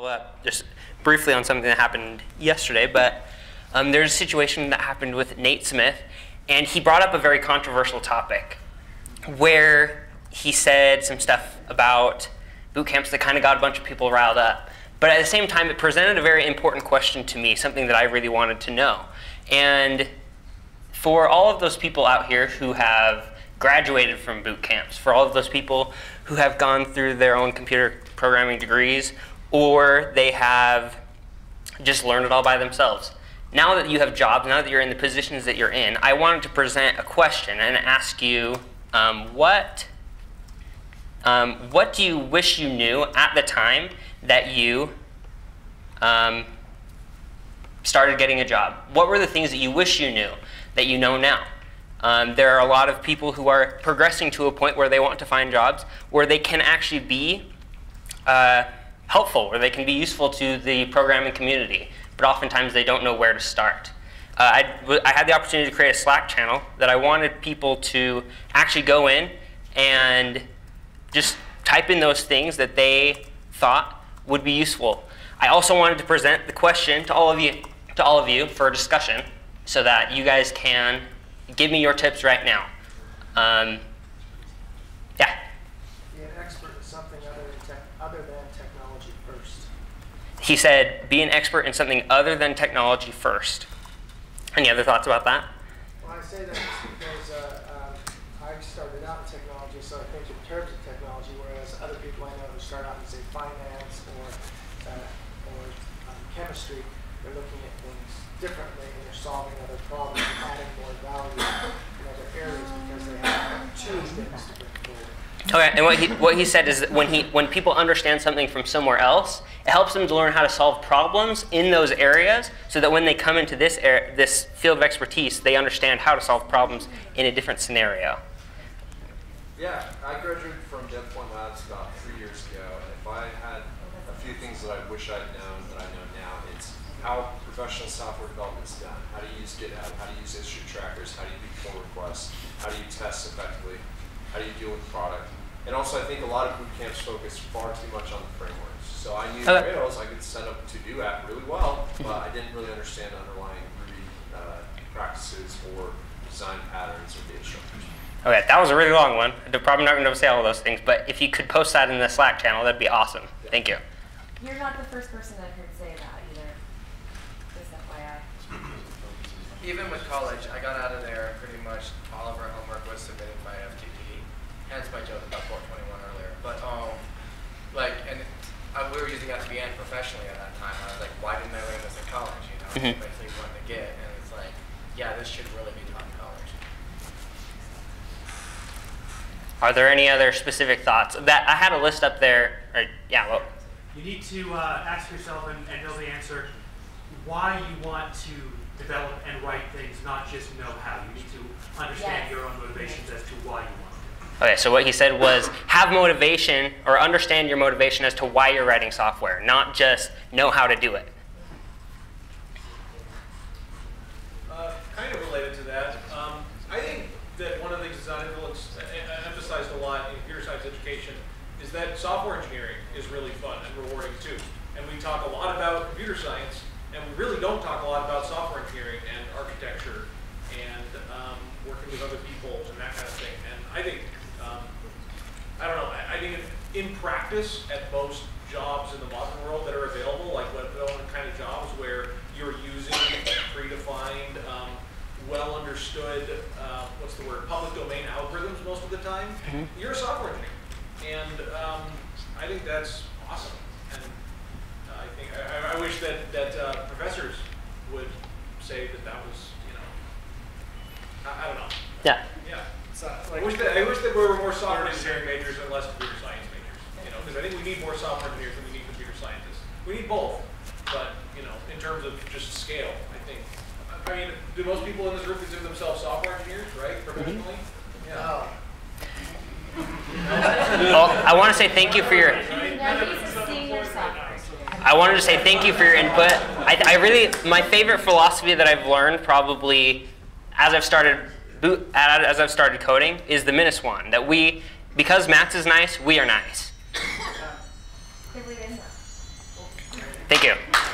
follow up just briefly on something that happened yesterday, but there's a situation that happened with Nate Smith, and he brought up a very controversial topic where he said some stuff about boot camps that kind of got a bunch of people riled up. But at the same time, it presented a very important question to me, something that I really wanted to know. And for all of those people out here who have graduated from boot camps, for all of those people who have gone through their own computer programming degrees, or they have just learned it all by themselves. Now that you have jobs, now that you're in the positions that you're in, I wanted to present a question and ask you, what do you wish you knew at the time that you started getting a job? What were the things that you wish you knew that you know now? There are a lot of people who are progressing to a point where they want to find jobs where they can actually be helpful, where they can be useful to the programming community, but oftentimes they don't know where to start. I had the opportunity to create a Slack channel that I wanted people to actually go in and just type in those things that they thought would be useful. I also wanted to present the question to all of you for a discussion so that you guys can give me your tips right now. Yeah? Be an expert in something other than technology first. He said, be an expert in something other than technology first. Any other thoughts about that? Well, I say that because I started out in technology, so I think in terms of technology, whereas other people I know who start out in, say, finance or chemistry, they're looking at things differently and they're solving other problems and adding more value in other areas because they have two things to bring forward. Okay, and what he said is that when people understand something from somewhere else, it helps them to learn how to solve problems in those areas so that when they come into this field of expertise, they understand how to solve problems in a different scenario. Yeah, I graduated from DevPoint Labs about 3 years ago, and if I had a few things that I wish I'd known that I know now, it's how professional software development is done, how to use GitHub, how to use issue trackers, how do you do pull requests, how do you test effectively, how do you deal with product. And also I think a lot of boot camps focus far too much on the frameworks. So I knew Rails, I could set up a to-do app really well, but I didn't really understand underlying Ruby practices or design patterns or data structures. Okay, that was a really long one. I'm probably not going to say all of those things, but if you could post that in the Slack channel, that'd be awesome. Yeah. Thank you. You're not the first person I've heard say that either. Just FYI. Even with college, I got out of there pretty much all of our homework was submitted by FTP. Hence my joke about 421 earlier. But we were using SVN professionally at that time. I was like, why didn't I learn this in college? You know, basically what to get, and it's like, yeah, this should really be taught in college. Are there any other specific thoughts? That I had a list up there. Yeah, well. You need to ask yourself and know the answer why you want to develop and write things, not just know how. You need to understand your own motivations as to why you want to. Okay, so what he said was have motivation or understand your motivation as to why you're writing software, not just know how to do it. Kind of related to that, I think that one of the things that's emphasized a lot in computer science education is that software engineering is really fun and rewarding too. And we talk a lot about computer science, and we really don't talk a lot about software engineering and architecture and working with other people and that kind of thing. And I think, I don't know, I think in practice at most jobs in the modern world that are available, like web development kind of jobs where you're using predefined, well understood, what's the word, public domain algorithms most of the time, you're a software engineer. And I think that's awesome. And I wish that professors would say that was, you know, I don't know. Yeah. Yeah. I wish that there were more software engineering majors and less computer science majors. You know, because I think we need more software engineers than we need computer scientists. We need both, but you know, in terms of just scale, I think. I mean, do most people in this room consider themselves software engineers, right? Professionally? Yeah. Well, I want to say thank you for your. I wanted to say thank you for your input. I really, my favorite philosophy that I've learned probably as I've started coding is the Minus one. That because maths is nice, we are nice. Thank you.